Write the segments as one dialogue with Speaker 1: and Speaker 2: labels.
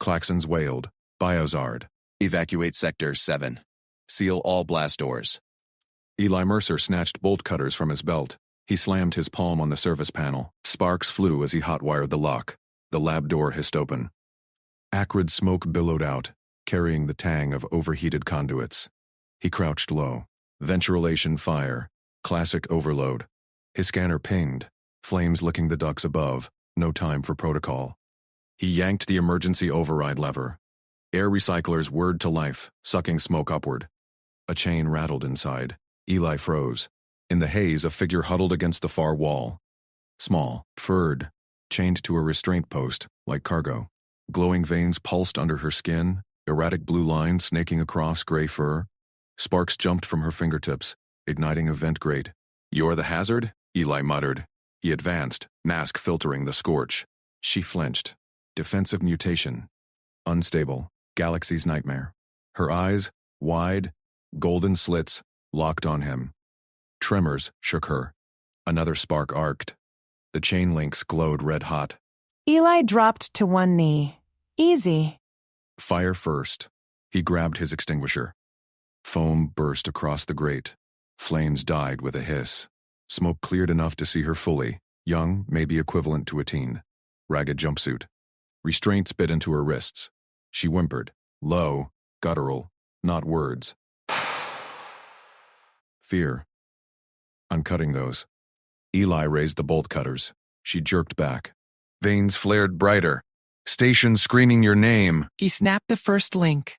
Speaker 1: Klaxons wailed. Biozard.
Speaker 2: Evacuate Sector 7. Seal all blast doors.
Speaker 1: Eli Mercer snatched bolt cutters from his belt. He slammed his palm on the service panel. Sparks flew as he hotwired the lock. The lab door hissed open. Acrid smoke billowed out, carrying the tang of overheated conduits. He crouched low. Ventilation fire. Classic overload. His scanner pinged, flames licking the ducts above. No time for protocol. He yanked the emergency override lever. Air recyclers whirred to life, sucking smoke upward. A chain rattled inside. Eli froze. In the haze, a figure huddled against the far wall. Small, furred, chained to a restraint post, like cargo. Glowing veins pulsed under her skin, erratic blue lines snaking across gray fur. Sparks jumped from her fingertips, igniting a vent grate. "You're the hazard?" Eli muttered. He advanced, mask filtering the scorch. She flinched. Defensive mutation. Unstable. Galaxy's nightmare. Her eyes, wide, golden slits, locked on him. Tremors shook her. Another spark arced. The chain links glowed red-hot.
Speaker 3: Eli dropped to one knee. Easy.
Speaker 1: Fire first. He grabbed his extinguisher. Foam burst across the grate. Flames died with a hiss. Smoke cleared enough to see her fully. Young, maybe equivalent to a teen. Ragged jumpsuit. Restraints bit into her wrists. She whimpered. Low, guttural, not words. Fear. I'm cutting those. Eli raised the bolt cutters. She jerked back. Veins flared brighter. Station screaming your name.
Speaker 4: He snapped the first link.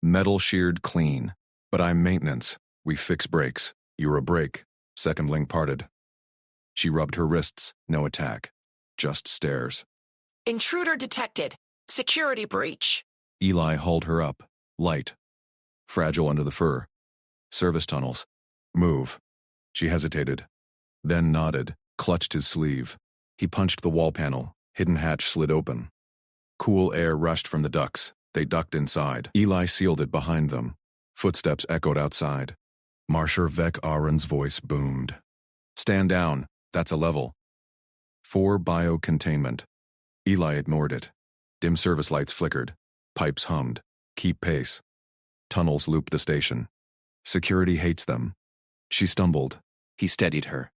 Speaker 1: Metal sheared clean. But I'm maintenance. We fix breaks. You're a break. Second link parted. She rubbed her wrists. No attack. Just stares.
Speaker 5: Intruder detected. Security breach.
Speaker 1: Eli hauled her up. Light. Fragile under the fur. Service tunnels. Move. She hesitated. Then nodded, clutched his sleeve. He punched the wall panel. Hidden hatch slid open. Cool air rushed from the ducts. They ducked inside. Eli sealed it behind them. Footsteps echoed outside. Marsher Vec Aron's voice boomed. Stand down. That's a level. 4 bio-containment. Eli ignored it. Dim service lights flickered. Pipes hummed. Keep pace. Tunnels looped the station. Security hates them. She stumbled.
Speaker 6: He steadied her,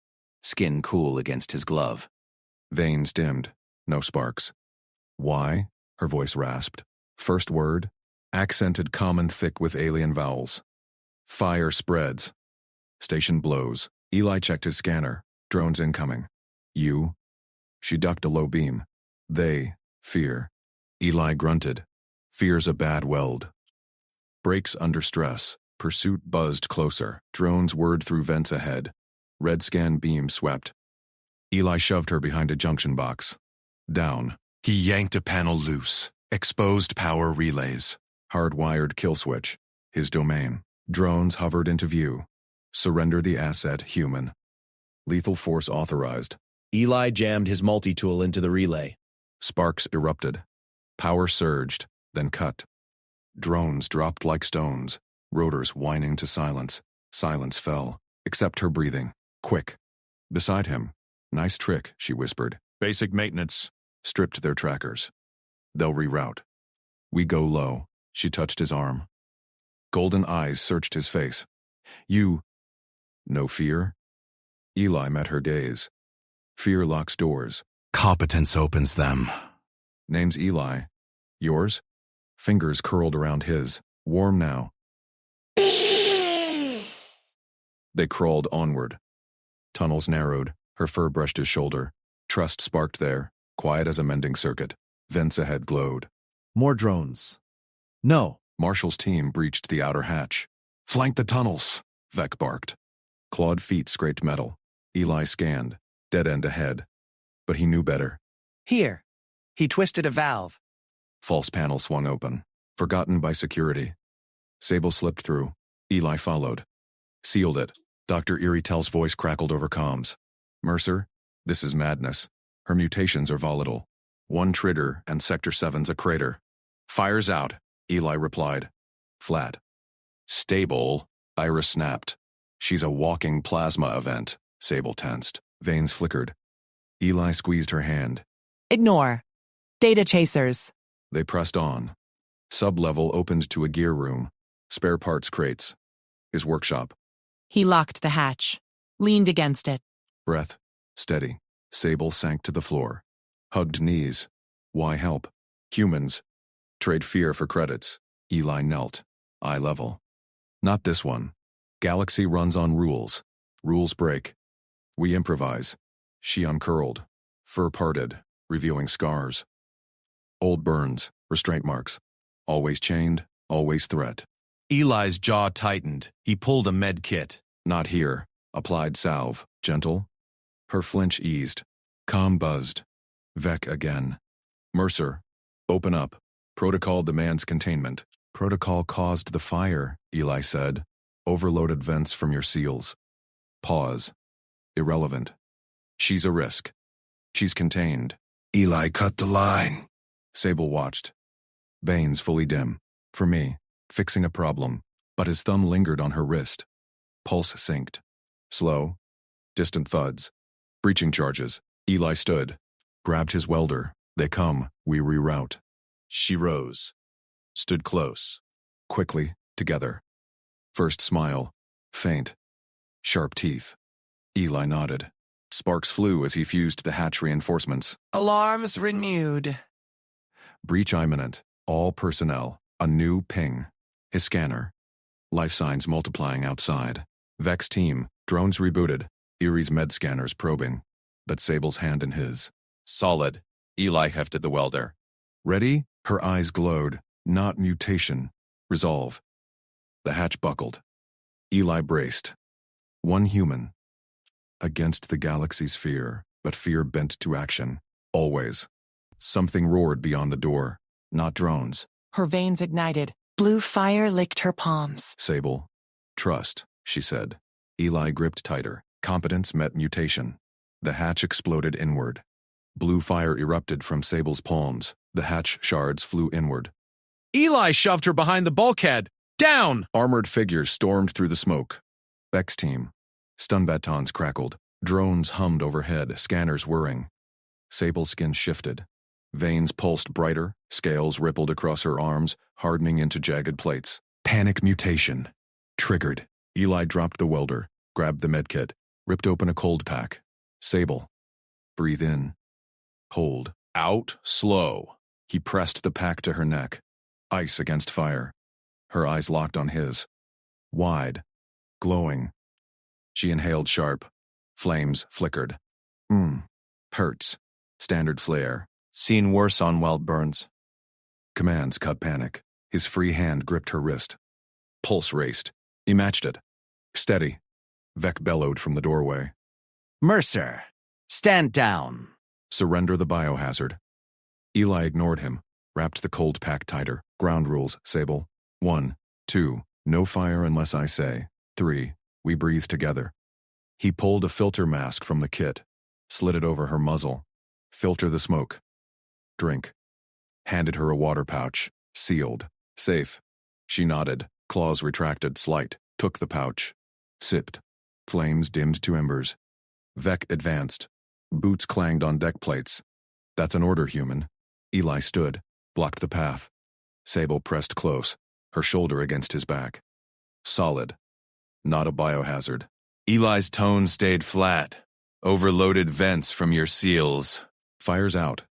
Speaker 6: skin cool against his glove.
Speaker 1: Veins dimmed. No sparks. Why? Her voice rasped. First word, accented common thick with alien vowels. Fire spreads. Station blows. Eli checked his scanner. Drones incoming. You? She ducked a low beam. They, fear. Eli grunted. Fear's a bad weld. Brakes under stress. Pursuit buzzed closer. Drones whirred through vents ahead. Red scan beam swept. Eli shoved her behind a junction box. Down.
Speaker 2: He yanked a panel loose. Exposed power relays.
Speaker 1: Hardwired kill switch. His domain. Drones hovered into view. Surrender the asset, human. Lethal force authorized.
Speaker 7: Eli jammed his multi-tool into the relay.
Speaker 1: Sparks erupted. Power surged, then cut. Drones dropped like stones. Rotors whining to silence. Silence fell, except her breathing. Quick. Beside him. Nice trick, she whispered. Basic maintenance. Stripped their trackers. They'll reroute. We go low. She touched his arm. Golden eyes searched his face. You. No fear? Eli met her gaze. Fear locks doors.
Speaker 2: Competence opens them.
Speaker 1: Name's Eli. Yours? Fingers curled around his. Warm now. They crawled onward. Tunnels narrowed. Her fur brushed his shoulder. Trust sparked there, quiet as a mending circuit. Vents ahead glowed.
Speaker 7: More drones. No.
Speaker 1: Marshall's team breached the outer hatch. Flank the tunnels, Vec barked. Clawed feet scraped metal. Eli scanned. Dead end ahead. But he knew better.
Speaker 4: Here. He twisted a valve.
Speaker 1: False panel swung open. Forgotten by security. Sable slipped through. Eli followed. Sealed it. Dr. Iritel's voice crackled over comms. Mercer, this is madness. Her mutations are volatile. 1 trigger and Sector 7's a crater. Fire's out, Eli replied. Flat. Stable, Iris snapped. She's a walking plasma event, Sable tensed. Veins flickered. Eli squeezed her hand.
Speaker 3: Ignore. Data chasers.
Speaker 1: They pressed on. Sub-level opened to a gear room. Spare parts crates. His workshop.
Speaker 3: He locked the hatch, leaned against it.
Speaker 1: Breath. Steady. Sable sank to the floor. Hugged knees. Why help? Humans. Trade fear for credits. Eli knelt. Eye level. Not this one. Galaxy runs on rules. Rules break. We improvise. She uncurled. Fur parted, revealing scars. Old burns, restraint marks. Always chained, always threat.
Speaker 7: Eli's jaw tightened. He pulled a med kit.
Speaker 1: Not here. Applied salve. Gentle. Her flinch eased. Calm buzzed. Vec again. Mercer. Open up. Protocol demands containment. Protocol caused the fire, Eli said. Overloaded vents from your seals. Pause. Irrelevant. She's a risk. She's contained.
Speaker 2: Eli cut the line.
Speaker 1: Sable watched. Veins fully dim. For me, fixing a problem, but his thumb lingered on her wrist. Pulse synced. Slow. Distant thuds. Breaching charges. Eli stood. Grabbed his welder. They come. We reroute.
Speaker 7: She rose. Stood close.
Speaker 1: Quickly, together. First smile. Faint. Sharp teeth. Eli nodded. Sparks flew as he fused the hatch reinforcements.
Speaker 5: Alarms renewed.
Speaker 1: Breach imminent. All personnel. A new ping. His scanner. Life signs multiplying outside. Vex team. Drones rebooted. Erie's med scanners probing. But Sable's hand in his.
Speaker 7: Solid. Eli hefted the welder.
Speaker 1: Ready? Her eyes glowed. Not mutation. Resolve. The hatch buckled. Eli braced. One human. Against the galaxy's fear, but fear bent to action. Always. Something roared beyond the door. Not drones.
Speaker 3: Her veins ignited.
Speaker 5: Blue fire licked her palms.
Speaker 1: Sable. Trust, she said. Eli gripped tighter. Competence met mutation. The hatch exploded inward. Blue fire erupted from Sable's palms. The hatch shards flew inward.
Speaker 7: Eli shoved her behind the bulkhead. Down!
Speaker 1: Armored figures stormed through the smoke. Beck's team. Stun batons crackled. Drones hummed overhead, scanners whirring. Sable's skin shifted. Veins pulsed brighter, scales rippled across her arms, hardening into jagged plates. Panic mutation. Triggered. Eli dropped the welder, grabbed the medkit, ripped open a cold pack. Sable. Breathe in. Hold.
Speaker 7: Out slow.
Speaker 1: He pressed the pack to her neck. Ice against fire. Her eyes locked on his. Wide. Glowing. She inhaled sharp. Flames flickered. Hurts. Standard flare.
Speaker 7: Seen worse on weld burns.
Speaker 1: Commands cut panic. His free hand gripped her wrist. Pulse raced. He matched it. Steady. Vec bellowed from the doorway.
Speaker 4: Mercer, stand down.
Speaker 1: Surrender the biohazard. Eli ignored him, wrapped the cold pack tighter. Ground rules, Sable. 1, 2, no fire unless I say. 3, we breathe together. He pulled a filter mask from the kit, slid it over her muzzle. Filter the smoke. Drink. Handed her a water pouch, sealed. Safe. She nodded, claws retracted slight, took the pouch. Sipped. Flames dimmed to embers. Vec advanced. Boots clanged on deck plates. That's an order, human. Eli stood, blocked the path. Sable pressed close, her shoulder against his back. Solid. Not a biohazard.
Speaker 8: Eli's tone stayed flat. Overloaded vents from your seals.
Speaker 1: Fires out.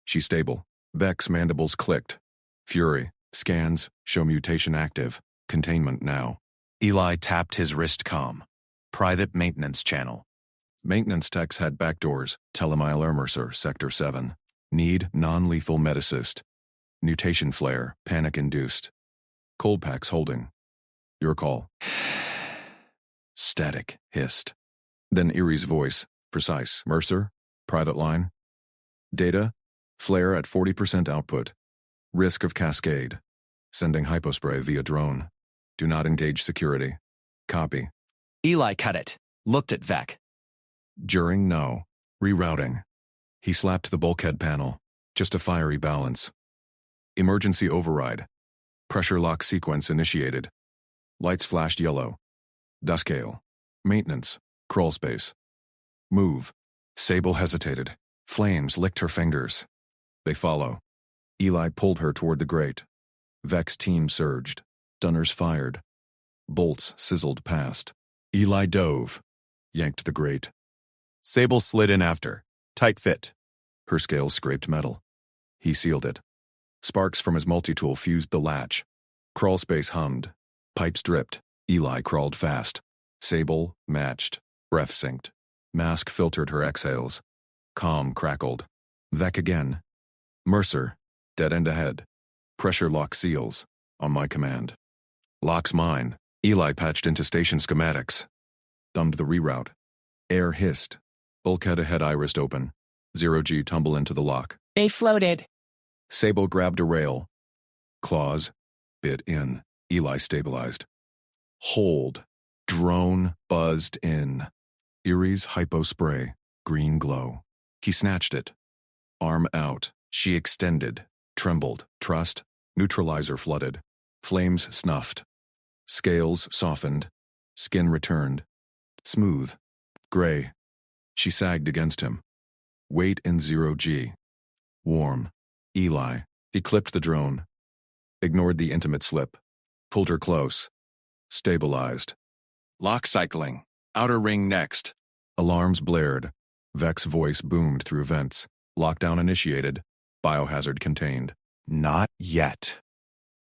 Speaker 1: She's stable. Vec's mandibles clicked. Fury. Scans. Show mutation active. Containment now.
Speaker 7: Eli tapped his wrist comm. Private maintenance channel.
Speaker 1: Maintenance techs had backdoors. Telemile Mercer, Sector 7. Need non-lethal medicist. Mutation flare. Panic-induced. Cold packs holding. Your call. Static. Hissed. Then Erie's voice. Precise. Mercer. Private line. Data. Flare at 40% output. Risk of cascade. Sending hypospray via drone. Do not engage security. Copy.
Speaker 4: Eli cut it. Looked at Vec.
Speaker 1: During, no. Rerouting. He slapped the bulkhead panel. Just a fiery balance. Emergency override. Pressure lock sequence initiated. Lights flashed yellow. Duscale. Maintenance. Crawl space. Move. Sable hesitated. Flames licked her fingers. They follow. Eli pulled her toward the grate. Vec's team surged. Dunners fired. Bolts sizzled past.
Speaker 2: Eli dove,
Speaker 1: Yanked the grate.
Speaker 2: Sable slid in after. Tight fit.
Speaker 1: Her scales scraped metal. He sealed it. Sparks from his multi-tool fused the latch. Crawlspace hummed. Pipes dripped. Eli crawled fast. Sable matched. Breath synced. Mask filtered her exhales. Comm crackled. Vec again. Mercer. Dead end ahead. Pressure lock seals. On my command. Lock's mine. Eli patched into station schematics. Thumbed the reroute. Air hissed. Bulkhead ahead irised open. 0G tumble into the lock.
Speaker 5: They floated.
Speaker 1: Sable grabbed a rail. Claws. Bit in. Eli stabilized. Hold. Drone buzzed in. Erie's hypo spray. Green glow. He snatched it. Arm out. She extended. Trembled. Trust. Neutralizer flooded. Flames snuffed. Scales softened. Skin returned. Smooth. Gray. She sagged against him. Weight in 0G. Warm. Eli. He clipped the drone. Ignored the intimate slip. Pulled her close. Stabilized.
Speaker 2: Lock cycling. Outer ring next.
Speaker 1: Alarms blared. Vec's voice boomed through vents. Lockdown initiated. Biohazard contained.
Speaker 7: Not yet.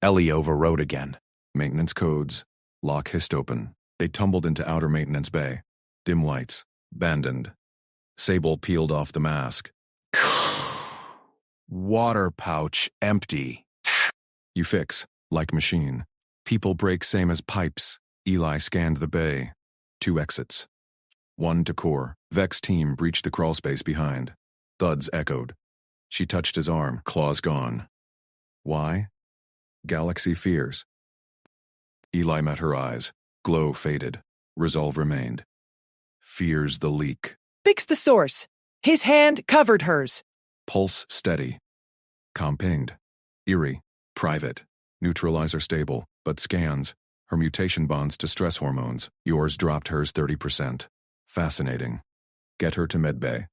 Speaker 7: Ellie overrode again.
Speaker 1: Maintenance codes. Lock hissed open. They tumbled into outer maintenance bay. Dim lights. Abandoned. Sable peeled off the mask.
Speaker 2: Water pouch empty.
Speaker 1: You fix. Like machine. People break same as pipes. Eli scanned the bay. 2 exits. 1 to core. Vec's team breached the crawlspace behind. Thuds echoed. She touched his arm. Claws gone. Why? Galaxy fears. Eli met her eyes. Glow faded. Resolve remained. Fears the leak.
Speaker 9: Fix the source. His hand covered hers.
Speaker 1: Pulse steady. Comm pinged. Eerie. Private. Neutralizer stable, but scans. Her mutation bonds to stress hormones. Yours dropped hers 30%. Fascinating. Get her to medbay.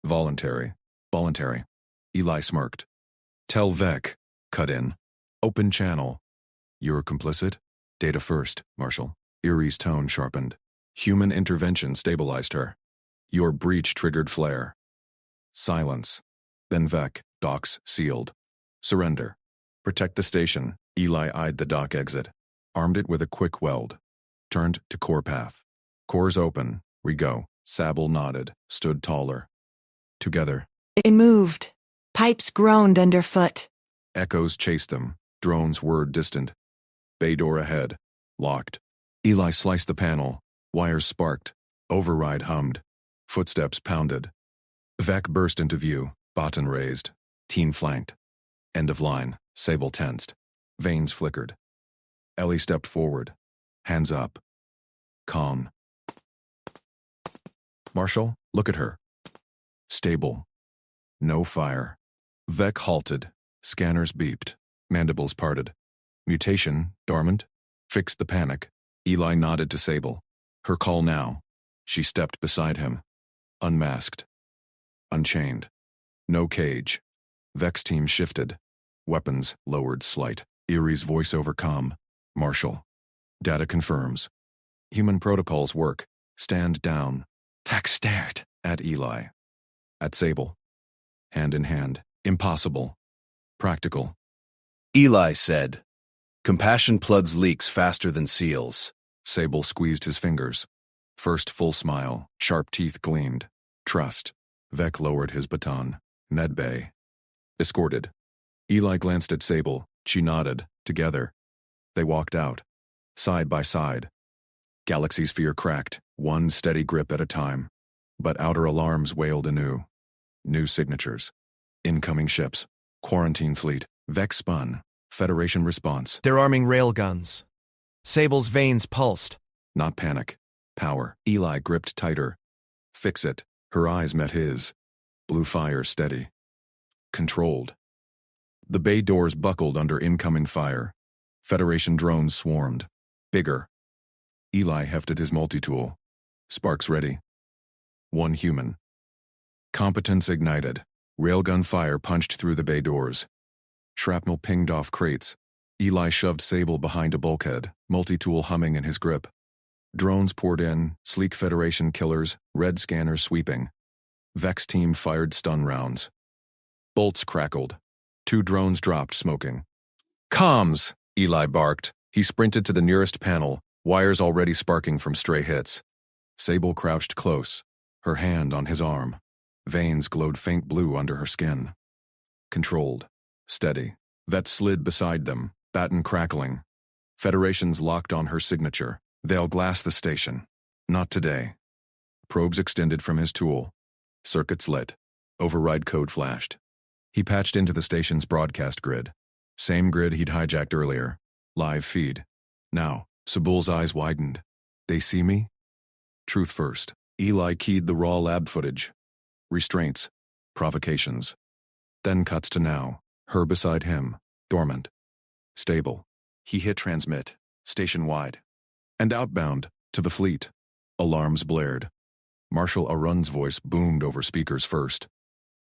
Speaker 1: Voluntary. Voluntary. Eli smirked. Tell Vec. Cut in. Open channel. You're complicit? Data first, Marshal. Erie's tone sharpened. Human intervention stabilized her. Your breach triggered flare. Silence. Then Vec. Docks sealed. Surrender. Protect the station. Eli eyed the dock exit. Armed it with a quick weld. Turned to core path. Cores open. We go. Sable nodded. Stood taller. Together.
Speaker 3: It moved. Pipes groaned underfoot.
Speaker 1: Echoes chased them. Drones whirred distant. Bay door ahead. Locked. Eli sliced the panel. Wires sparked. Override hummed. Footsteps pounded. Vec burst into view. Baton raised. Team flanked. End of line. Sable tensed. Veins flickered. Ellie stepped forward. Hands up. Calm. Marshal, look at her. Stable. No fire. Vec halted. Scanners beeped. Mandibles parted. Mutation, dormant. Fixed the panic. Eli nodded to Sable. Her call now. She stepped beside him. Unmasked. Unchained. No cage. Vec's team shifted. Weapons lowered slight. Erie's voiceover calm. Marshal. Data confirms. Human protocols work. Stand down.
Speaker 5: Vec stared.
Speaker 1: At Eli. At Sable. Hand in hand. Impossible. Practical.
Speaker 7: Eli said, "Compassion plugs leaks faster than seals."
Speaker 1: Sable squeezed his fingers. First full smile. Sharp teeth gleamed. Trust. Vec lowered his baton. Medbay. Escorted. Eli glanced at Sable. She nodded. Together. They walked out. Side by side. Galaxy sphere cracked. One steady grip at a time. But outer alarms wailed anew. New signatures. Incoming ships. Quarantine fleet. Vec spun. Federation response.
Speaker 10: They're arming railguns. Sable's veins pulsed.
Speaker 1: Not panic. Power. Eli gripped tighter. Fix it. Her eyes met his. Blue fire steady. Controlled. The bay doors buckled under incoming fire. Federation drones swarmed. Bigger. Eli hefted his multi-tool. Sparks ready. One human. Competence ignited. Railgun fire punched through the bay doors. Shrapnel pinged off crates. Eli shoved Sable behind a bulkhead, multi-tool humming in his grip. Drones poured in, sleek Federation killers, red scanners sweeping. Vec's team fired stun rounds. Bolts crackled. 2 drones dropped, smoking. "Comms!" Eli barked. He sprinted to the nearest panel, wires already sparking from stray hits. Sable crouched close, her hand on his arm. Veins glowed faint blue under her skin. Controlled. Steady. Vet slid beside them, baton crackling. Federations locked on her signature. "They'll glass the station. Not today." Probes extended from his tool. Circuits lit. Override code flashed. He patched into the station's broadcast grid. Same grid he'd hijacked earlier. Live feed. Now, Sabul's eyes widened. "They see me?" Truth first. Eli keyed the raw lab footage. Restraints. Provocations. Then cuts to now. Her beside him. Dormant. Stable. He hit transmit. Station-wide. And outbound. To the fleet. Alarms blared. Marshal Arun's voice boomed over speakers first.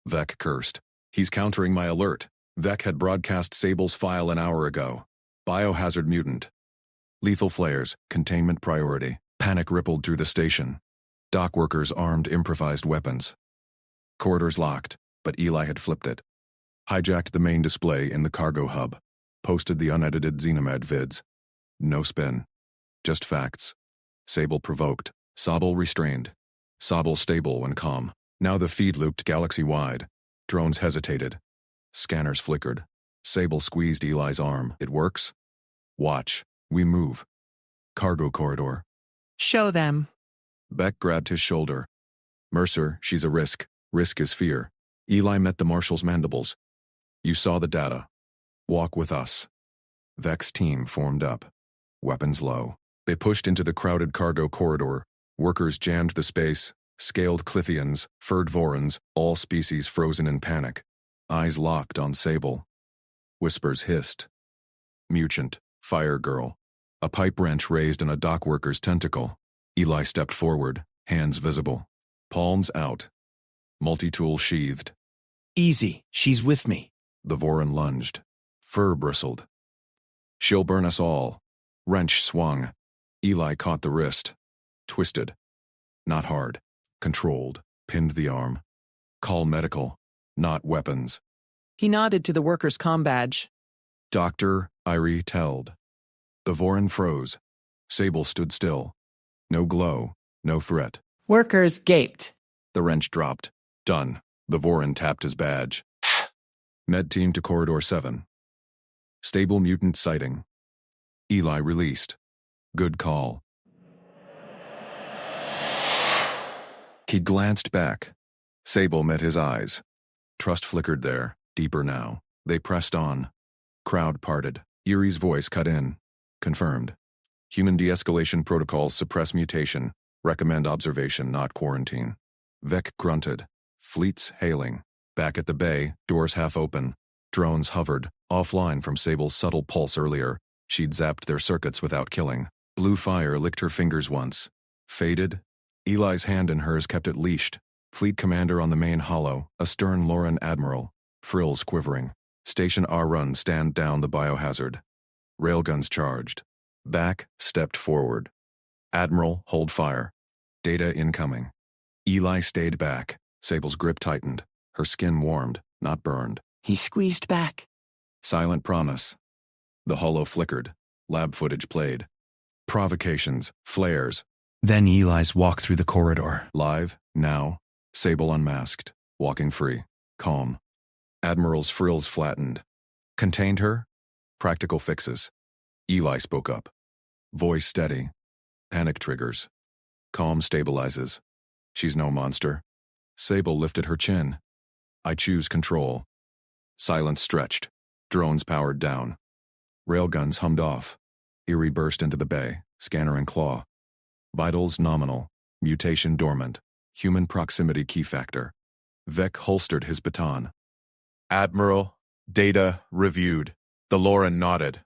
Speaker 1: Vec cursed. "He's countering my alert. Vec had broadcast Sable's file an hour ago. Biohazard mutant. Lethal flares, containment priority." Panic rippled through the station. Dock workers armed improvised weapons. Corridors locked, but Eli had flipped it. Hijacked the main display in the cargo hub. Posted the unedited Xenomed vids. No spin. Just facts. Sable provoked. Sable restrained. Sable stable when calm. Now the feed looped galaxy-wide. Drones hesitated. Scanners flickered. Sable squeezed Eli's arm. "It works? Watch. We move." Cargo corridor.
Speaker 5: Show them.
Speaker 1: Beck grabbed his shoulder. "Mercer, she's a risk. Risk is fear." Eli met the marshal's mandibles. "You saw the data. Walk with us." Vec's team formed up. Weapons low. They pushed into the crowded cargo corridor. Workers jammed the space. Scaled Clithians, furred Vorans, all species frozen in panic. Eyes locked on Sable. Whispers hissed. Mutant, fire girl. A pipe wrench raised in a dock worker's tentacle. Eli stepped forward, hands visible. Palms out. Multi-tool sheathed.
Speaker 6: Easy, she's with me.
Speaker 1: The Voran lunged. Fur bristled. "She'll burn us all." Wrench swung. Eli caught the wrist. Twisted. Not hard. Controlled. Pinned the arm. "Call medical. Not weapons."
Speaker 9: He nodded to the worker's comm badge.
Speaker 1: "Dr. Irie Teld." The Voran froze. Sable stood still. No glow. No threat.
Speaker 9: Workers gaped.
Speaker 1: The wrench dropped. Done. The Voran tapped his badge. Med team to Corridor 7. Stable mutant sighting. Eli released. Good call. He glanced back. Sable met his eyes. Trust flickered there, deeper now. They pressed on. Crowd parted. Erie's voice cut in. Confirmed. Human de-escalation protocols suppress mutation. Recommend observation, not quarantine. Vec grunted. Fleets hailing. Back at the bay, doors half open. Drones hovered, offline from Sable's subtle pulse earlier. She'd zapped their circuits without killing. Blue fire licked her fingers once. Faded. Eli's hand in hers kept it leashed. Fleet commander on the main hollow, a stern Lauren admiral. Frills quivering. Station Arun stand down the biohazard. Railguns charged. Back, stepped forward. Admiral, hold fire. Data incoming. Eli stayed back. Sable's grip tightened. Her skin warmed, not burned.
Speaker 5: He squeezed back.
Speaker 1: Silent promise. The hollow flickered. Lab footage played. Provocations, flares.
Speaker 6: Then Eli's walk through the corridor.
Speaker 1: Live, now. Sable unmasked. Walking free. Calm. Admiral's frills flattened. Contained her? Practical fixes. Eli spoke up. Voice steady. Panic triggers. Calm stabilizes. She's no monster. Sable lifted her chin. I choose control. Silence stretched. Drones powered down. Railguns hummed off. Erie burst into the bay, scanner and claw. Vitals nominal. Mutation dormant. Human proximity key factor. Vec holstered his baton.
Speaker 8: Admiral, data reviewed. The Lauren nodded.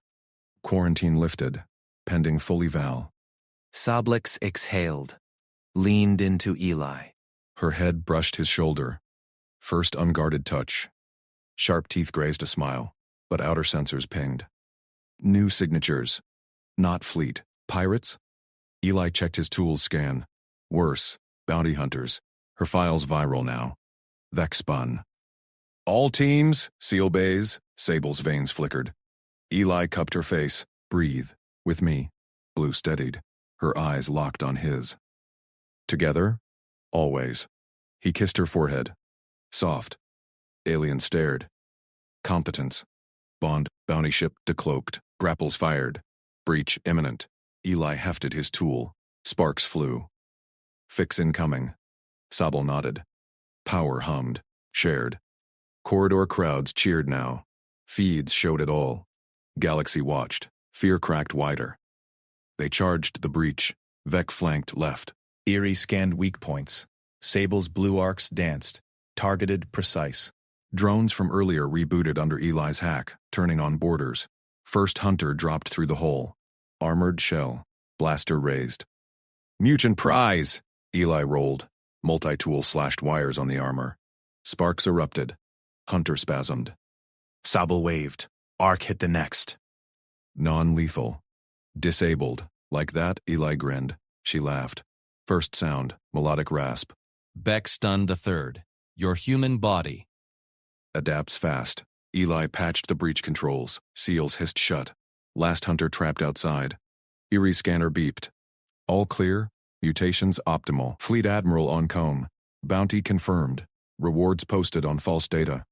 Speaker 1: Quarantine lifted. Pending full eval.
Speaker 6: Sablix exhaled. Leaned into Eli.
Speaker 1: Her head brushed his shoulder. First unguarded touch. Sharp teeth grazed a smile. but outer sensors pinged. New signatures. Not fleet. Pirates? Eli checked his tools scan. Worse. Bounty hunters. Her file's viral now. Vec spun. All teams, seal bays. Sable's veins flickered. Eli cupped her face. Breathe. With me. Blue steadied. Her eyes locked on his. Together? Always. He kissed her forehead. Soft. Alien stared. Competence. Bond, bounty ship decloaked. Grapples fired. Breach imminent. Eli hefted his tool. Sparks flew. Fix incoming. Sable nodded. Power hummed. Shared. Corridor crowds cheered now. Feeds showed it all. Galaxy watched. Fear cracked wider. They charged the breach. Vec flanked left.
Speaker 7: Eerie scanned weak points. Sable's blue arcs danced. Targeted, precise.
Speaker 1: Drones from earlier rebooted under Eli's hack, turning on borders. First hunter dropped through the hole. Armored shell. Blaster raised. Mutant prize! Eli rolled. Multi-tool slashed wires on the armor. Sparks erupted. Hunter spasmed.
Speaker 7: Sable waved. Arc hit the next.
Speaker 1: Non-lethal. Disabled. Like that, Eli grinned. She laughed. First sound, melodic rasp.
Speaker 6: Beck stunned the third. Your human body.
Speaker 1: Adapts fast. Eli patched the breach controls. Seals hissed shut. Last hunter trapped outside. Eerie scanner beeped. All clear. Mutations optimal. Fleet Admiral on comb. Bounty confirmed. Rewards posted on false data.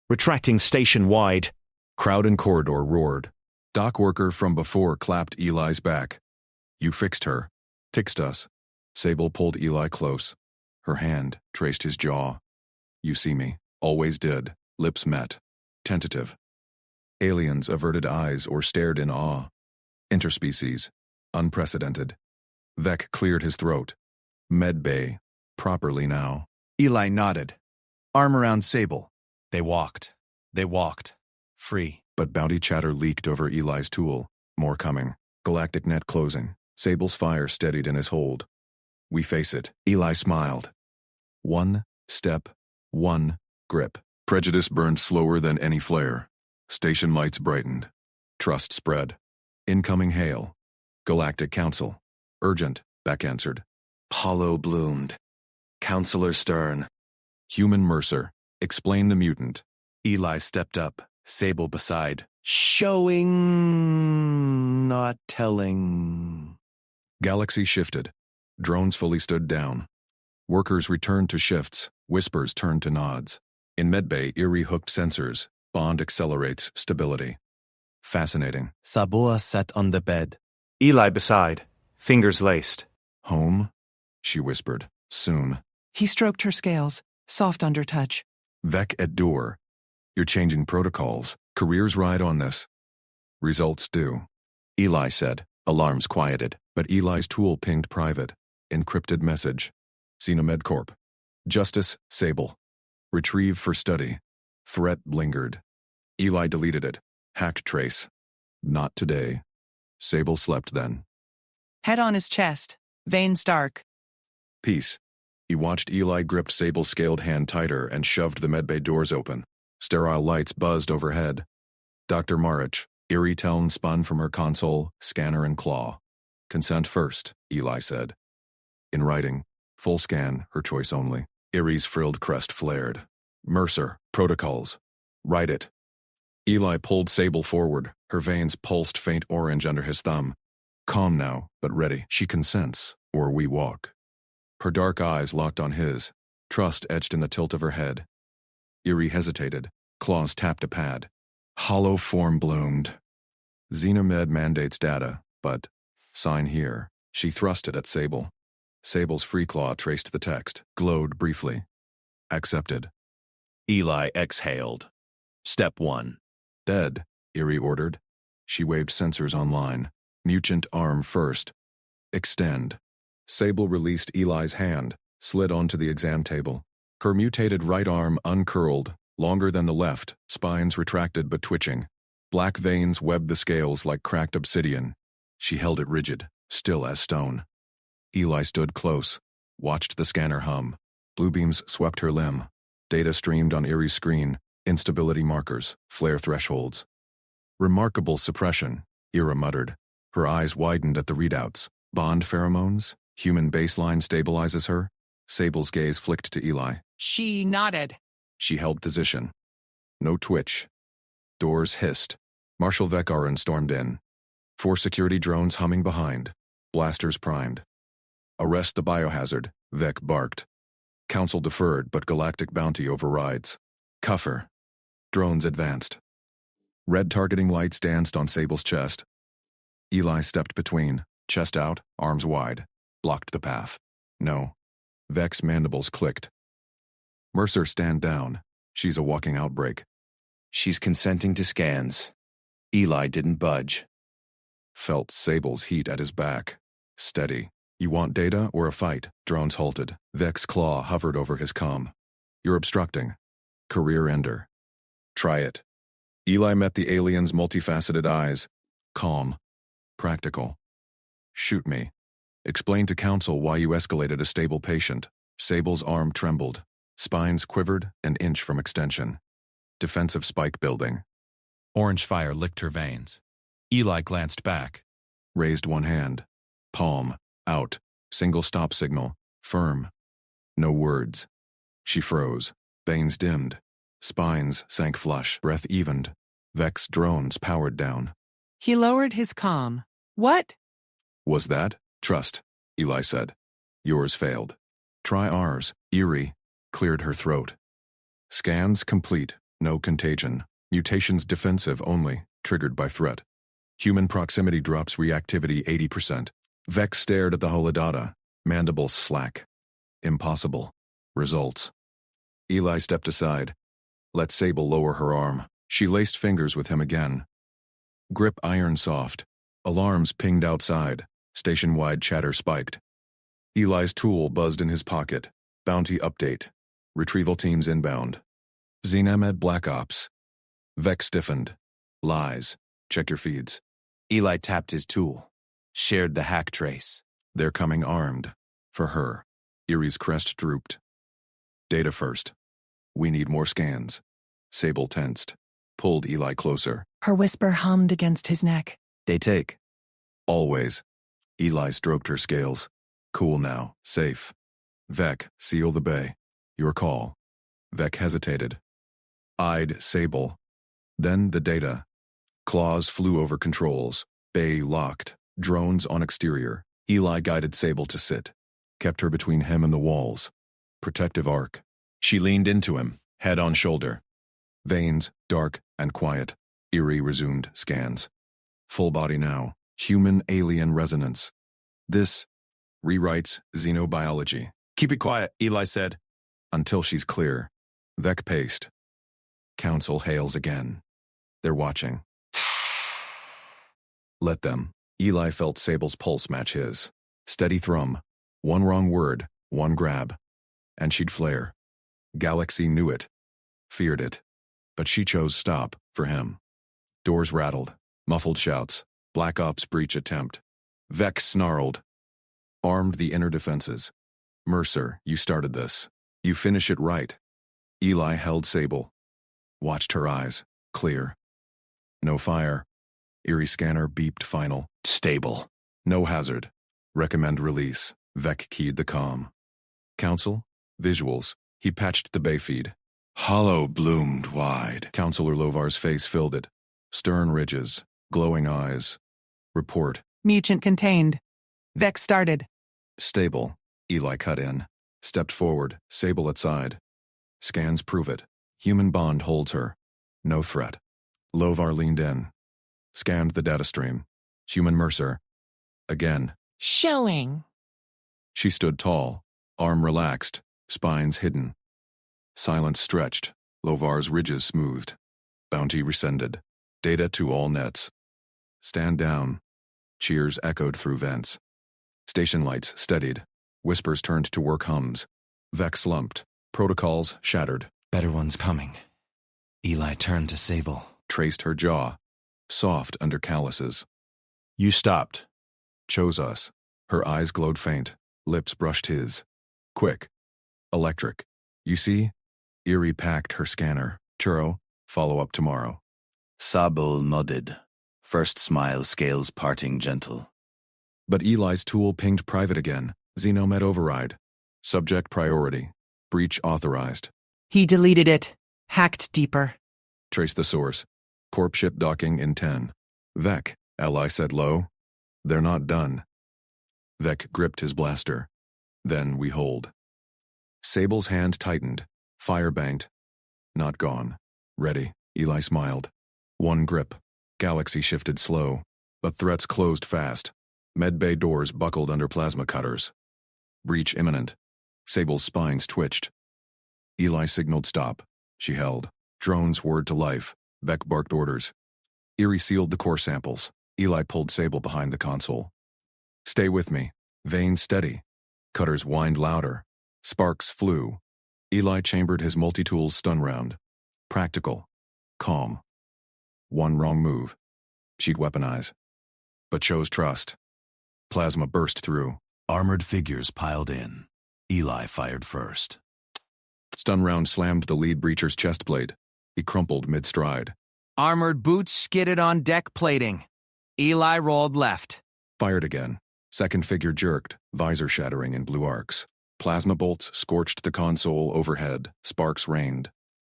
Speaker 11: Retracting station-wide.
Speaker 1: Crowd in corridor roared. Dock worker from before clapped Eli's back. You fixed her. Tixed us. Sable pulled Eli close. Her hand traced his jaw. You see me. Always did. Lips met. Tentative. Aliens averted eyes or stared in awe. Interspecies. Unprecedented. Vec cleared his throat. Medbay. Properly now.
Speaker 2: Eli nodded. Arm around Sable.
Speaker 10: They walked. They walked. Free.
Speaker 1: But bounty chatter leaked over Eli's tool. More coming. Galactic net closing. Sable's fire steadied in his hold. We face it.
Speaker 2: Eli smiled.
Speaker 1: One step. One grip.
Speaker 8: Prejudice burned slower than any flare. Station lights brightened.
Speaker 1: Trust spread. Incoming hail. Galactic Council. Urgent, Beck answered.
Speaker 7: Hollow bloomed. Counselor Stern.
Speaker 1: Human Mercer. Explain the mutant.
Speaker 7: Eli stepped up. Sable beside. Showing, not telling.
Speaker 1: Galaxy shifted. Drones fully stood down. Workers returned to shifts. Whispers turned to nods. In medbay, Eerie hooked sensors. Bond accelerates stability. Fascinating.
Speaker 7: Saboa sat on the bed.
Speaker 11: Eli beside. Fingers laced.
Speaker 1: Home? She whispered. Soon.
Speaker 5: He stroked her scales, soft under touch.
Speaker 1: Vec at door. You're changing protocols. Careers ride on this. Results do. Eli said. Alarms quieted, but Eli's tool pinged private. Encrypted message. Xenomed Corp. Justice, Sable. Retrieve for study. Threat lingered. Eli deleted it. Hacked trace. Not today. Sable slept then.
Speaker 5: Head on his chest. Veins dark.
Speaker 1: Peace. He watched Eli gripped Sable's scaled hand tighter and shoved the medbay doors open. Sterile lights buzzed overhead. Dr. Marich, eerie tone spun from her console, scanner and claw. Consent first, Eli said. In writing, full scan, her choice only. Erie's frilled crest flared. Mercer, protocols. Write it. Eli pulled Sable forward. Her veins pulsed faint orange under his thumb. Calm now, but ready. She consents, or we walk. Her dark eyes locked on his. Trust etched in the tilt of her head. Eerie hesitated. Claws tapped a pad. Hollow form bloomed. Xenomed mandates data, but sign here. She thrust it at Sable. Sable's free claw traced the text, glowed briefly. Accepted.
Speaker 10: Eli exhaled. Step 1.
Speaker 1: Dead, Eerie ordered. She waved sensors online. Mutant arm first. Extend. Sable released Eli's hand, slid onto the exam table. Her mutated right arm uncurled, longer than the left, spines retracted but twitching. Black veins webbed the scales like cracked obsidian. She held it rigid, still as stone. Eli stood close, watched the scanner hum. Blue beams swept her limb. Data streamed on Erie's screen, instability markers, flare thresholds. Remarkable suppression, Ira muttered. Her eyes widened at the readouts. Bond pheromones? Human baseline stabilizes her? Sable's gaze flicked to Eli.
Speaker 5: She nodded.
Speaker 1: She held position. No twitch. Doors hissed. Marshal Vekarin stormed in. 4 security drones humming behind. Blasters primed. Arrest the biohazard, Vec barked. Council deferred, but galactic bounty overrides. Cuff her. Drones advanced. Red targeting lights danced on Sable's chest. Eli stepped between, chest out, arms wide, blocked the path. No. Vec's mandibles clicked. Mercer, stand down. She's a walking outbreak.
Speaker 6: She's consenting to scans. Eli didn't budge.
Speaker 1: Felt Sable's heat at his back. Steady. You want data or a fight? Drones halted. Vec's claw hovered over his comm. You're obstructing. Career ender. Try it. Eli met the alien's multifaceted eyes. Calm. Practical. Shoot me. Explain to Council why you escalated a stable patient. Sable's arm trembled. Spines quivered an inch from extension. Defensive spike building.
Speaker 12: Orange fire licked her veins. Eli glanced back.
Speaker 1: Raised one hand. Palm. Out. Single stop signal. Firm. No words. She froze. Veins dimmed. Spines sank flush. Breath evened. Vec's drones powered down.
Speaker 5: He lowered his comm. What?
Speaker 1: Was that? Trust, Eli said. Yours failed. Try ours. Eerie. Cleared her throat. Scans complete. No contagion. Mutations defensive only. Triggered by threat. Human proximity drops reactivity 80%. Vex stared at the holodata. Mandibles slack. Impossible. Results. Eli stepped aside. Let Sable lower her arm. She laced fingers with him again. Grip iron soft. Alarms pinged outside. Station-wide chatter spiked. Eli's tool buzzed in his pocket. Bounty update. Retrieval teams inbound. Xenamed Black Ops. Vex stiffened. Lies. Check your feeds.
Speaker 6: Eli tapped his tool. Shared the hack trace.
Speaker 1: They're coming armed. For her. Erie's crest drooped. Data first. We need more scans. Sable tensed. Pulled Eli closer.
Speaker 3: Her whisper hummed against his neck.
Speaker 1: They take. Always. Eli stroked her scales. Cool now. Safe. Vec, seal the bay. Your call. Vec hesitated. Eyed Sable. Then the data. Claws flew over controls. Bay locked. Drones on exterior. Eli guided Sable to sit. Kept her between him and the walls. Protective arc. She leaned into him, head on shoulder. Veins, dark and quiet. Eerie resumed scans. Full body now. Human-alien resonance. This rewrites xenobiology.
Speaker 7: Keep it quiet, Eli said.
Speaker 1: Until she's clear. Vec paced. Council hails again. They're watching. Let them. Eli felt Sable's pulse match his. Steady thrum. One wrong word, one grab. And she'd flare. Galaxy knew it. Feared it. But she chose stop, for him. Doors rattled. Muffled shouts. Black Ops breach attempt. Vex snarled. Armed the inner defenses. Mercer, you started this. You finish it right. Eli held Sable. Watched her eyes. Clear. No fire. Eerie scanner beeped final. Stable. No hazard. Recommend release. Vec keyed the comm. Council? Visuals. He patched the bay feed.
Speaker 2: Hollow bloomed wide.
Speaker 1: Counselor Lovar's face filled it. Stern ridges. Glowing eyes. Report.
Speaker 5: Mutant contained. Vex started.
Speaker 1: Stable. Eli cut in. Stepped forward. Sable at side. Scans prove it. Human bond holds her. No threat. Lovar leaned in. Scanned the data stream. Human Mercer. Again.
Speaker 5: Showing.
Speaker 1: She stood tall. Arm relaxed. Spines hidden. Silence stretched. Lovar's ridges smoothed. Bounty rescinded. Data to all nets. Stand down. Cheers echoed through vents. Station lights steadied. Whispers turned to work hums. Vec slumped. Protocols shattered.
Speaker 6: Better one's coming. Eli turned to Sable.
Speaker 1: Traced her jaw. Soft under calluses.
Speaker 7: You stopped.
Speaker 1: Chose us. Her eyes glowed faint. Lips brushed his. Quick. Electric. You see? Eerie packed her scanner. Churro, follow up tomorrow.
Speaker 2: Sable nodded. First smile, scales parting gentle.
Speaker 1: But Eli's tool pinged private again. Xenomed override. Subject priority. Breach authorized.
Speaker 5: He deleted it. Hacked deeper.
Speaker 1: Trace the source. Corp ship docking in 10. Vec, Eli said low. They're not done. Vec gripped his blaster. Then we hold. Sable's hand tightened. Fire banked. Not gone. Ready, Eli smiled. One grip. Galaxy shifted slow. But threats closed fast. Medbay doors buckled under plasma cutters. Breach imminent. Sable's spines twitched. Eli signaled stop. She held. Drones whirred to life. Vec barked orders. Erie sealed the core samples. Eli pulled Sable behind the console. Stay with me. Veins steady. Cutters whined louder. Sparks flew. Eli chambered his multi-tools stun round. Practical. Calm. One wrong move. She'd weaponize. But chose trust. Plasma burst through.
Speaker 2: Armored figures piled in. Eli fired first.
Speaker 1: Stun round slammed the lead breacher's chest plate. He crumpled mid-stride.
Speaker 4: Armored boots skidded on deck plating. Eli rolled left.
Speaker 1: Fired again. Second figure jerked, visor shattering in blue arcs. Plasma bolts scorched the console overhead. Sparks rained.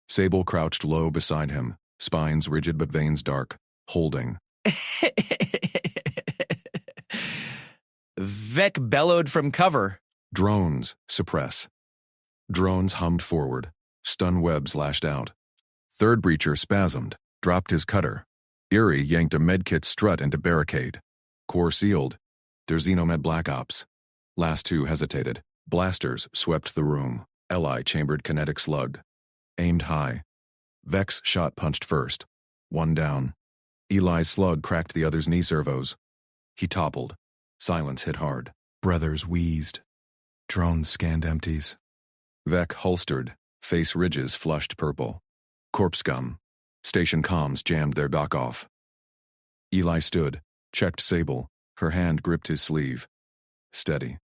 Speaker 1: Sable crouched low beside him, spines rigid but veins dark, holding.
Speaker 4: Vec bellowed from cover.
Speaker 1: Drones, suppress. Drones hummed forward. Stun webs lashed out. Third breacher spasmed, dropped his cutter. Erie yanked a medkit strut into barricade. Core sealed. Their Xenomed Black Ops. Last two hesitated. Blasters swept the room. Eli chambered kinetic slug. Aimed high. Vex shot punched first. One down. Eli's slug cracked the other's knee servos. He toppled. Silence hit hard.
Speaker 7: Brothers wheezed. Drones scanned empties.
Speaker 1: Vec holstered. Face ridges flushed purple. Corpse scum. Station comms jammed their dock off. Eli stood, checked Sable. Her hand gripped his sleeve. Steady.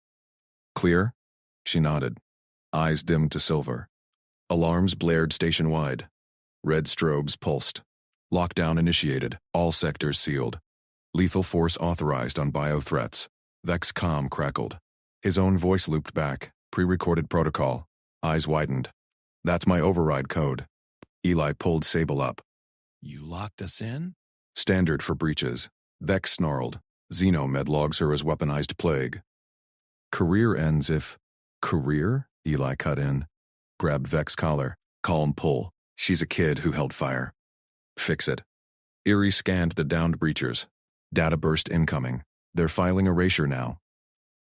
Speaker 1: Clear? She nodded. Eyes dimmed to silver. Alarms blared station-wide. Red strobes pulsed. Lockdown initiated. All sectors sealed. Lethal force authorized on bio-threats. Vec's comm crackled. His own voice looped back. Pre-recorded protocol. Eyes widened. That's my override code. Eli pulled Sable up.
Speaker 12: You locked us in?
Speaker 1: Standard for breaches. Vec snarled. Xenomed logs her as weaponized plague. Career ends if... Career? Eli cut in. Grabbed Vec's collar. Calm pull. She's a kid who held fire. Fix it. Erie scanned the downed breachers. Data burst incoming. They're filing erasure now.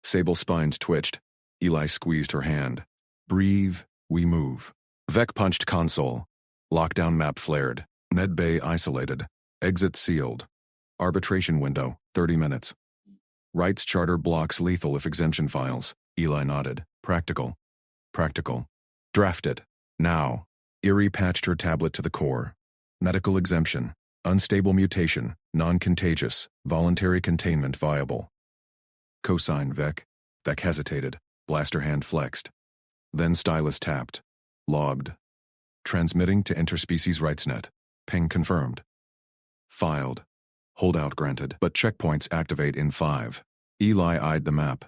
Speaker 1: Sable's spines twitched. Eli squeezed her hand. Breathe, we move. Vec punched console. Lockdown map flared. Medbay isolated. Exit sealed. Arbitration window, 30 minutes. Rights charter blocks lethal if exemption files. Eli nodded. Practical. Practical. Draft it. Now. Erie patched her tablet to the core. Medical exemption. Unstable mutation. Non-contagious. Voluntary containment viable. Cosign Vec. Vec hesitated. Blaster hand flexed. Then stylus tapped. Logged. Transmitting to interspecies RightsNet. Ping confirmed. Filed. Holdout granted, but checkpoints activate in 5. Eli eyed the map.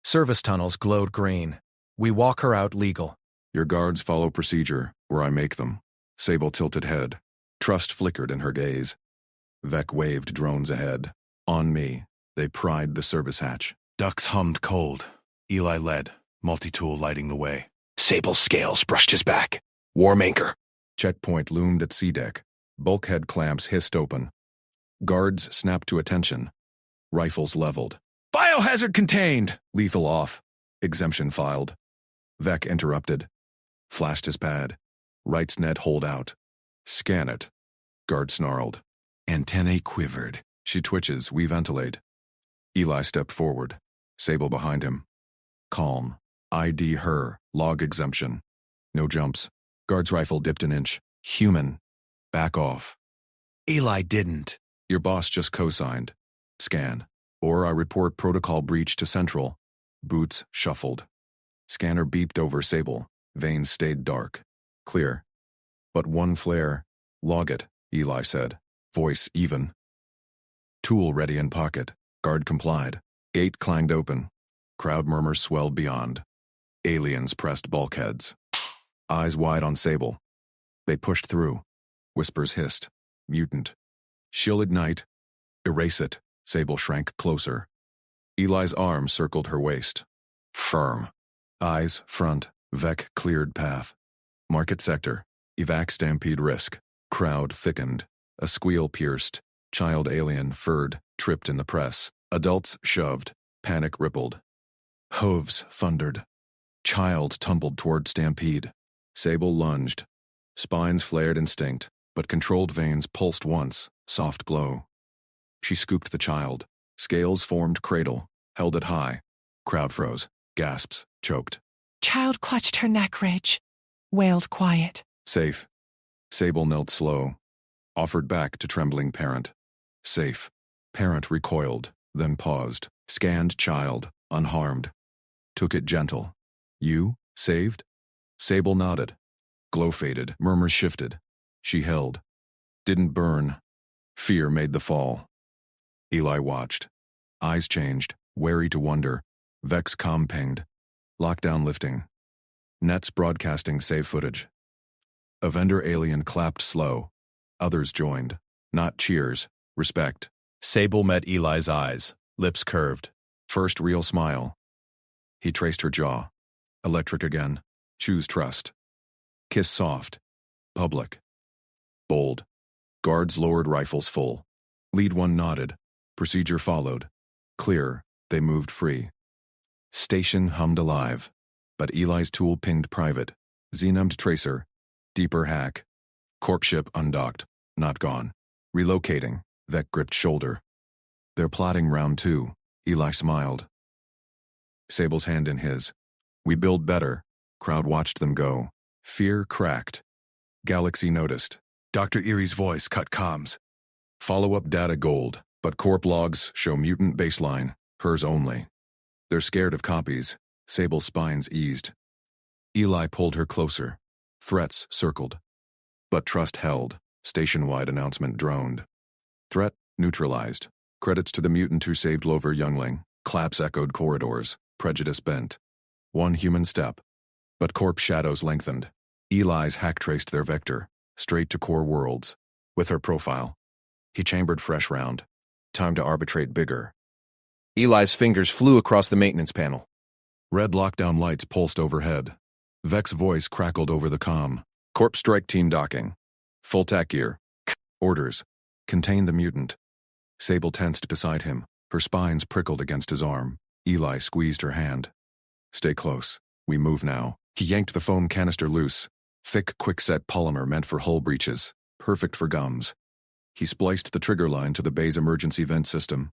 Speaker 10: Service tunnels glowed green. We walk her out legal.
Speaker 1: Your guards follow procedure, or I make them. Sable tilted head. Trust flickered in her gaze. Vec waved drones ahead. On me. They pried the service hatch.
Speaker 2: Ducks hummed cold. Eli led, multi-tool lighting the way. Sable's scales brushed his back. Warm anchor.
Speaker 1: Checkpoint loomed at C-deck. Bulkhead clamps hissed open. Guards snapped to attention. Rifles leveled. Biohazard contained! Lethal off. Exemption filed. Vec interrupted. Flashed his pad. RightsNet hold out. Scan it. Guard snarled.
Speaker 2: Antennae quivered.
Speaker 1: She twitches, we ventilate. Eli stepped forward. Sable behind him. Calm. ID her. Log exemption. No jumps. Guard's rifle dipped an inch. Human. Back off.
Speaker 2: Eli didn't.
Speaker 1: Your boss just co-signed. Scan. Or I report protocol breach to Central. Boots shuffled. Scanner beeped over Sable. Veins stayed dark. Clear. But one flare. Log it, Eli said. voice even. Tool ready in pocket. Guard complied. Gate clanged open. Crowd murmurs swelled beyond. Aliens pressed bulkheads. Eyes wide on Sable. They pushed through. Whispers hissed. Mutant. She'll ignite. Erase it. Sable shrank closer. Eli's arm circled her waist. Firm. Eyes, front. Vec cleared path. Market sector. Evac stampede risk. Crowd thickened. A squeal pierced. Child alien, furred, tripped in the press. Adults shoved. Panic rippled. Hooves thundered. Child tumbled toward stampede. Sable lunged. Spines flared instinct, but controlled veins pulsed once, soft glow. She scooped the child. Scales formed cradle, held it high. Crowd froze. Gasps, choked.
Speaker 5: Child clutched her neck ridge. Wailed quiet.
Speaker 1: Safe. Sable knelt slow. Offered back to trembling parent. Safe. Parent recoiled, then paused. Scanned child, unharmed. Took it gentle. You? Saved? Sable nodded. Glow faded, murmurs shifted. She held. Didn't burn. Fear made the fall. Eli watched. Eyes changed, wary to wonder. Vex comm pinged. Lockdown lifting. Nets broadcasting save footage. A vendor alien clapped slow. Others joined. Not cheers. Respect.
Speaker 7: Sable met Eli's eyes, lips curved.
Speaker 1: First real smile. He traced her jaw. Electric again. Choose trust. Kiss soft. Public. Bold. Guards lowered rifles full. Lead one nodded. Procedure followed. Clear. They moved free. Station hummed alive. But Eli's tool pinged private. Xenumbed tracer. Deeper hack. Corp ship undocked. Not gone. Relocating. Vec gripped shoulder. They're plotting round two. Eli smiled. Sable's hand in his. We build better. Crowd watched them go. Fear cracked. Galaxy noticed. Dr. Erie's voice cut comms. Follow-up data gold, but corp logs show mutant baseline, hers only. They're scared of copies. Sable's spines eased. Eli pulled her closer. Threats circled. But trust held. Station-wide announcement droned. Threat neutralized. Credits to the mutant who saved Lover Youngling. Claps echoed corridors. Prejudice bent. One human step. But corp shadows lengthened. Eli's hack traced their vector, straight to core worlds. With her profile. He chambered fresh round. Time to arbitrate bigger.
Speaker 6: Eli's fingers flew across the maintenance panel.
Speaker 1: Red lockdown lights pulsed overhead. Vec's voice crackled over the comm. Corp strike team docking. Full tack gear. Orders. Contain the mutant. Sable tensed beside him. Her spines prickled against his arm. Eli squeezed her hand. Stay close. We move now. He yanked the foam canister loose. Thick, quickset polymer meant for hull breaches. Perfect for gums. He spliced the trigger line to the bay's emergency vent system.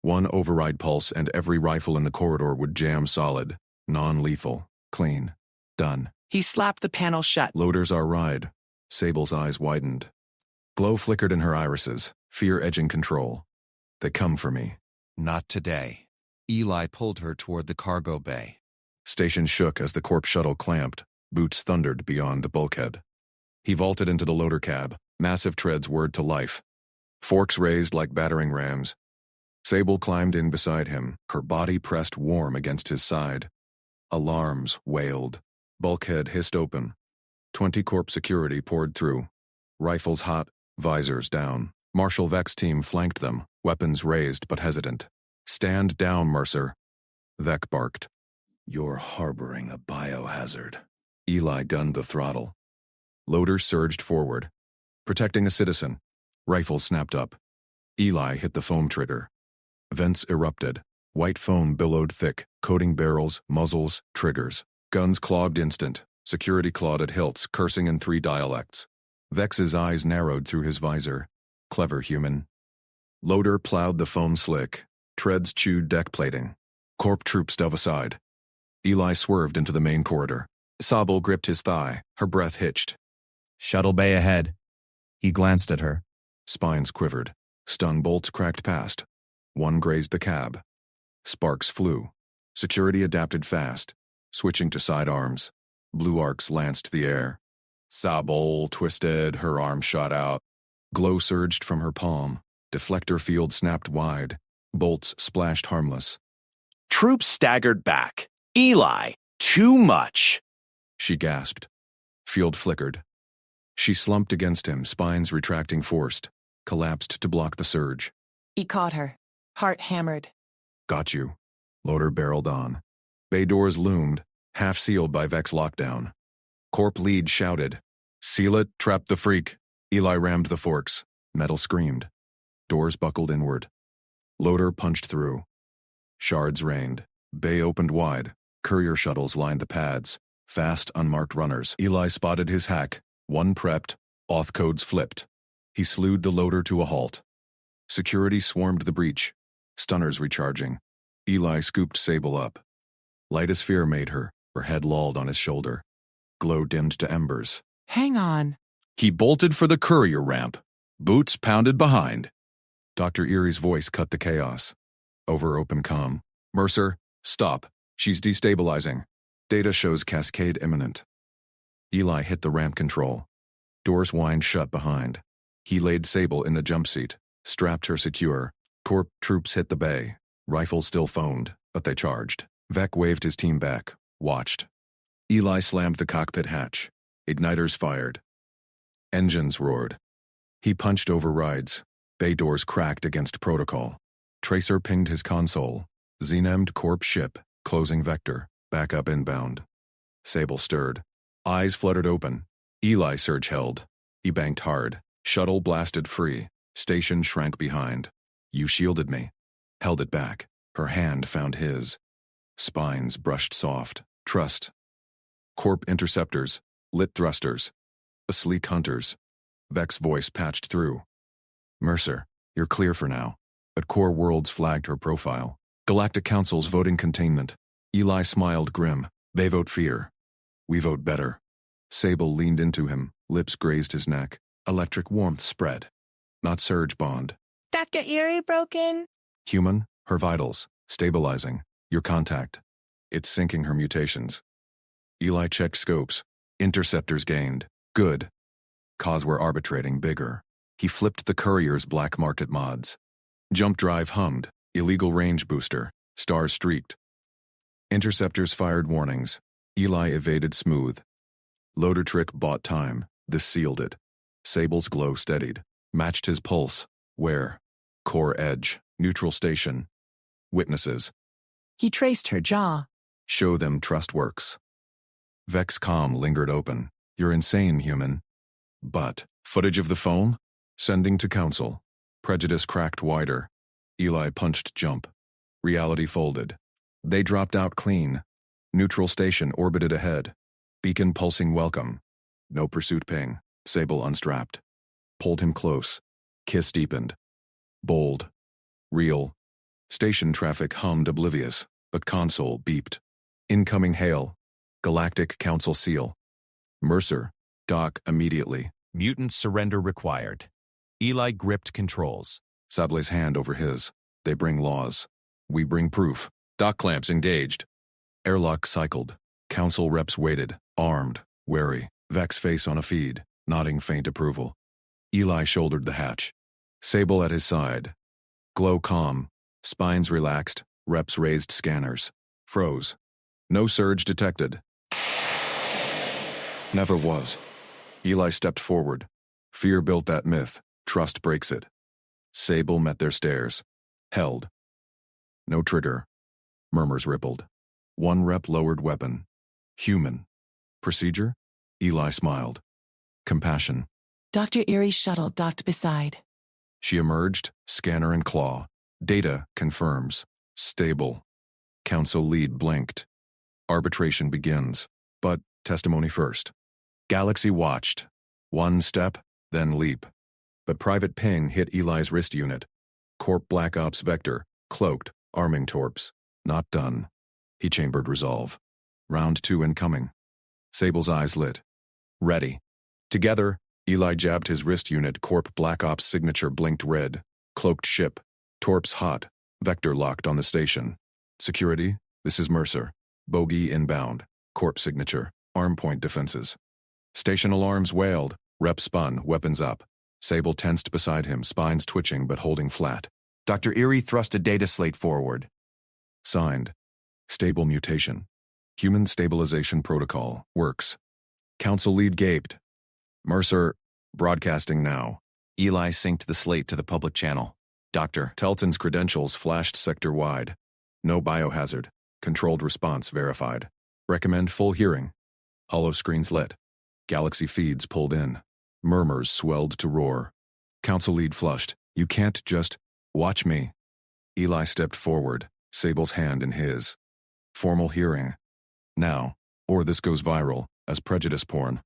Speaker 1: One override pulse and every rifle in the corridor would jam solid. Non-lethal. Clean. Done.
Speaker 5: He slapped the panel shut.
Speaker 1: Loaders our ride. Sable's eyes widened. Glow flickered in her irises. Fear edging control. They come for me.
Speaker 12: Not today. Eli pulled her toward the cargo bay.
Speaker 1: Station shook as the corp shuttle clamped. Boots thundered beyond the bulkhead. He vaulted into the loader cab. Massive treads whirred to life. Forks raised like battering rams. Sable climbed in beside him, her body pressed warm against his side. Alarms wailed. Bulkhead hissed open. 20 corp security poured through. Rifles hot, visors down. Marshal Vec's team flanked them, weapons raised but hesitant. Stand down, Mercer. Vec barked.
Speaker 2: You're harboring a biohazard.
Speaker 1: Eli gunned the throttle. Loader surged forward. Protecting a citizen. Rifles snapped up. Eli hit the foam trigger. Vents erupted. White foam billowed thick, coating barrels, muzzles, triggers. Guns clogged instant. Security clawed at hilts, cursing in 3 dialects. Vex's eyes narrowed through his visor. Clever human. Loader plowed the foam slick. Treads chewed deck plating. Corp troops dove aside. Eli swerved into the main corridor. Sable gripped his thigh. Her breath hitched.
Speaker 7: Shuttle bay ahead. He glanced at her.
Speaker 1: Spines quivered. Stun bolts cracked past. One grazed the cab. Sparks flew. Security adapted fast, switching to sidearms. Blue arcs lanced the air. Sable twisted, her arm shot out. Glow surged from her palm. Deflector field snapped wide. Bolts splashed harmless.
Speaker 13: Troops staggered back. Eli, too much.
Speaker 1: She gasped. Field flickered. She slumped against him, spines retracting forced. Collapsed to block the surge.
Speaker 3: He caught her. Heart hammered.
Speaker 1: Got you. Loader barreled on. Bay doors loomed, half sealed by Vex lockdown. Corp lead shouted, "Seal it, trap the freak." Eli rammed the forks. Metal screamed. Doors buckled inward. Loader punched through. Shards rained. Bay opened wide. Courier shuttles lined the pads. Fast, unmarked runners. Eli spotted his hack. One prepped. Auth codes flipped. He slewed the loader to a halt. Security swarmed the breach. Stunners recharging. Eli scooped Sable up. Light as fear made her head lolled on his shoulder. Glow dimmed to embers.
Speaker 5: Hang on.
Speaker 8: He bolted for the courier ramp. Boots pounded behind.
Speaker 1: Dr. Erie's voice cut the chaos. Over open comm. "Mercer, stop. She's destabilizing. Data shows cascade imminent." Eli hit the ramp control. Doors whined shut behind. He laid Sable in the jump seat, strapped her secure. Corp troops hit the bay. Rifles still phoned, but they charged. Vec waved his team back, watched. Eli slammed the cockpit hatch. Igniters fired. Engines roared. He punched overrides. Bay doors cracked against protocol. Tracer pinged his console. Xenem'd Corp ship, closing vector, back up inbound. Sable stirred. Eyes fluttered open. Eli surge held. He banked hard. Shuttle blasted free. Station shrank behind. "You shielded me." Held it back. Her hand found his. Spines brushed soft. Trust. Corp interceptors. Lit thrusters. Sleek hunters. Vec's voice patched through. "Mercer, you're clear for now." But Core Worlds flagged her profile. Galactic Council's voting containment. Eli smiled grim. "They vote fear. We vote better." Sable leaned into him. Lips grazed his neck. Electric warmth spread. Not surge bond.
Speaker 3: Dr. Erie broken?
Speaker 1: Human, her vitals, stabilizing. Your contact. It's syncing her mutations. Eli checked scopes. Interceptors gained. Good. Cause we're arbitrating bigger. He flipped the courier's black market mods. Jump drive hummed. Illegal range booster. Stars streaked. Interceptors fired warnings. Eli evaded smooth. Loader trick bought time. This sealed it. Sable's glow steadied. Matched his pulse. Where? Core edge. Neutral station. Witnesses.
Speaker 5: He traced her jaw.
Speaker 1: Show them trust works. Vex comm lingered open. You're insane, human. But, footage of the phone? Sending to council. Prejudice cracked wider. Eli punched jump. Reality folded. They dropped out clean. Neutral station orbited ahead. Beacon pulsing welcome. No pursuit ping. Sable unstrapped. Pulled him close. Kiss deepened. Bold. Real. Station traffic hummed oblivious, but console beeped. Incoming hail. Galactic Council seal. Mercer. Dock immediately.
Speaker 12: Mutant surrender required. Eli gripped controls.
Speaker 1: Sable's hand over his. They bring laws. We bring proof. Dock clamps engaged. Airlock cycled. Council reps waited, armed, wary. Vex face on a feed, nodding faint approval. Eli shouldered the hatch. Sable at his side. Glow calm. Spines relaxed. Reps raised scanners. Froze. No surge detected. Never was. Eli stepped forward. Fear built that myth. Trust breaks it. Sable met their stares. Held. No trigger. Murmurs rippled. One rep lowered weapon. Human. Procedure? Eli smiled. Compassion.
Speaker 3: Dr. Erie's shuttle docked beside.
Speaker 1: She emerged, scanner and claw. Data confirms. Stable. Council lead blinked. Arbitration begins. But testimony first. Galaxy watched. One step, then leap. But private ping hit Eli's wrist unit. Corp Black Ops Vector, cloaked, arming torps. Not done. He chambered resolve. Round 2 incoming. Sable's eyes lit. Ready. Together, Eli jabbed his wrist unit. Corp Black Ops signature blinked red. Cloaked ship. Torps hot. Vector locked on the station. Security, this is Mercer. Bogey inbound. Corp signature. Arm point defenses. Station alarms wailed. Rep spun, weapons up. Sable tensed beside him, spines twitching but holding flat.
Speaker 2: Dr. Erie thrust a data slate forward.
Speaker 1: Signed. Stable mutation. Human stabilization protocol. Works. Council lead gaped. Mercer, broadcasting now.
Speaker 2: Eli synced the slate to the public channel.
Speaker 1: Dr. Telton's credentials flashed sector-wide. No biohazard. Controlled response verified. Recommend full hearing. Holo screens lit. Galaxy feeds pulled in. Murmurs swelled to roar. Council lead flushed. You can't just watch me. Eli stepped forward, Sable's hand in his. Formal hearing. Now, or this goes viral, as prejudice porn.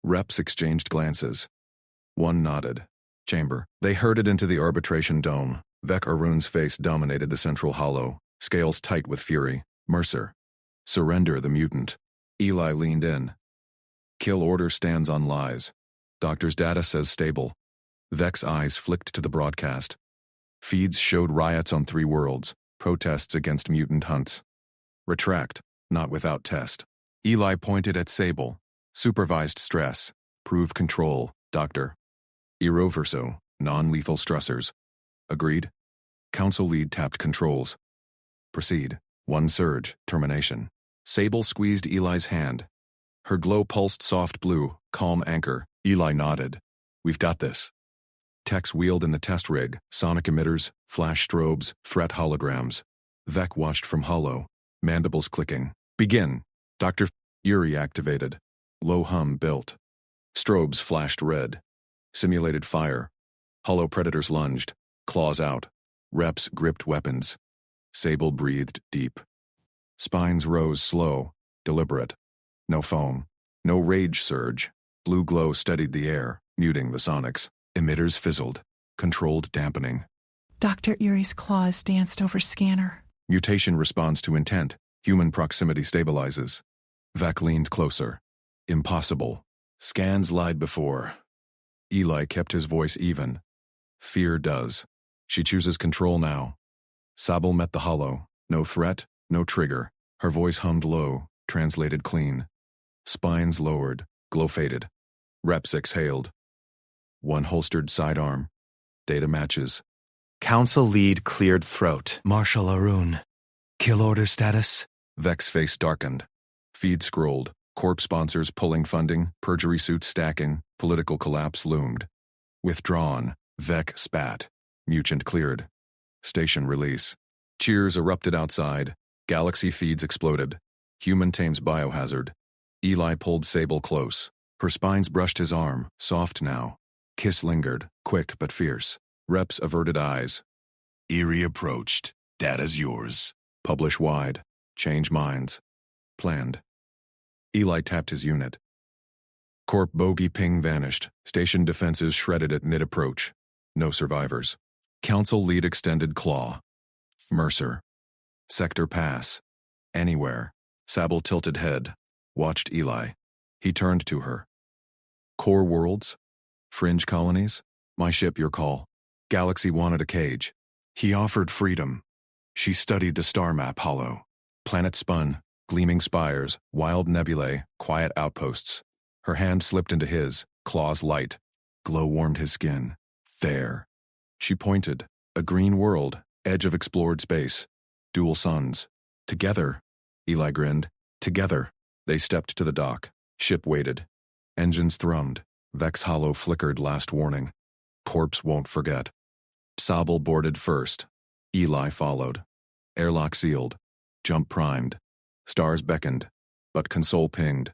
Speaker 1: Reps exchanged glances. One nodded. Chamber. They herded into the arbitration dome. Vec Arun's face dominated the central hollow, scales tight with fury. Mercer. Surrender the mutant. Eli leaned in. Kill order stands on lies. Doctor's data says stable. Vec's eyes flicked to the broadcast. Feeds showed riots on 3 worlds, protests against mutant hunts. Retract, not without test. Eli pointed at Sable. Supervised stress. Prove control, Doctor. Irreverso, non-lethal stressors. Agreed? Council lead tapped controls. Proceed. 1 surge, termination. Sable squeezed Eli's hand. Her glow pulsed soft blue, calm anchor. Eli nodded. We've got this. Techs wheeled in the test rig, sonic emitters, flash strobes, threat holograms. Vec watched from hollow, mandibles clicking. Begin. Dr. Yuri activated. Low hum built. Strobes flashed red. Simulated fire. Hollow predators lunged, claws out. Reps gripped weapons. Sable breathed deep. Spines rose slow, deliberate. No foam. No rage surge. Blue glow steadied the air, muting the sonics. Emitters fizzled. Controlled dampening.
Speaker 5: Dr. Erie's claws danced over scanner.
Speaker 1: Mutation responds to intent. Human proximity stabilizes. Vec leaned closer. Impossible. Scans lied before. Eli kept his voice even. Fear does. She chooses control now. Sable met the hollow. No threat, no trigger. Her voice hummed low, translated clean. Spines lowered, glow faded. Reps exhaled. 1 holstered sidearm. Data matches.
Speaker 11: Council lead cleared throat.
Speaker 2: Marshal Arun. Kill order status?
Speaker 1: Vec's face darkened. Feed scrolled. Corp sponsors pulling funding, perjury suits stacking, political collapse loomed. Withdrawn. Vec spat. Mutant cleared. Station release. Cheers erupted outside. Galaxy feeds exploded. Human tames biohazard. Eli pulled Sable close. Her spines brushed his arm, soft now. Kiss lingered, quick but fierce. Reps averted eyes.
Speaker 2: Erie approached. Data's yours.
Speaker 1: Publish wide. Change minds. Planned. Eli tapped his unit. Corp bogey ping vanished. Station defenses shredded at mid-approach. No survivors. Council lead extended claw. Mercer. Sector pass. Anywhere. Sable tilted head. Watched Eli. He turned to her. Core worlds? Fringe colonies? My ship, your call. Galaxy wanted a cage. He offered freedom. She studied the star map hollow. Planet spun, gleaming spires, wild nebulae, quiet outposts. Her hand slipped into his, claws light. Glow warmed his skin. There. She pointed. A green world, edge of explored space. Dual suns. Together. Eli grinned. Together. They stepped to the dock. Ship waited. Engines thrummed. Vec's hollow flickered last warning. Corpse won't forget. Sable boarded first. Eli followed. Airlock sealed. Jump primed. Stars beckoned. But console pinged.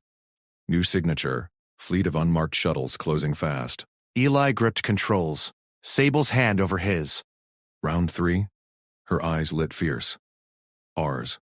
Speaker 1: New signature. Fleet of unmarked shuttles closing fast.
Speaker 11: Eli gripped controls. Sable's hand over his.
Speaker 1: Round 3. Her eyes lit fierce. Ours.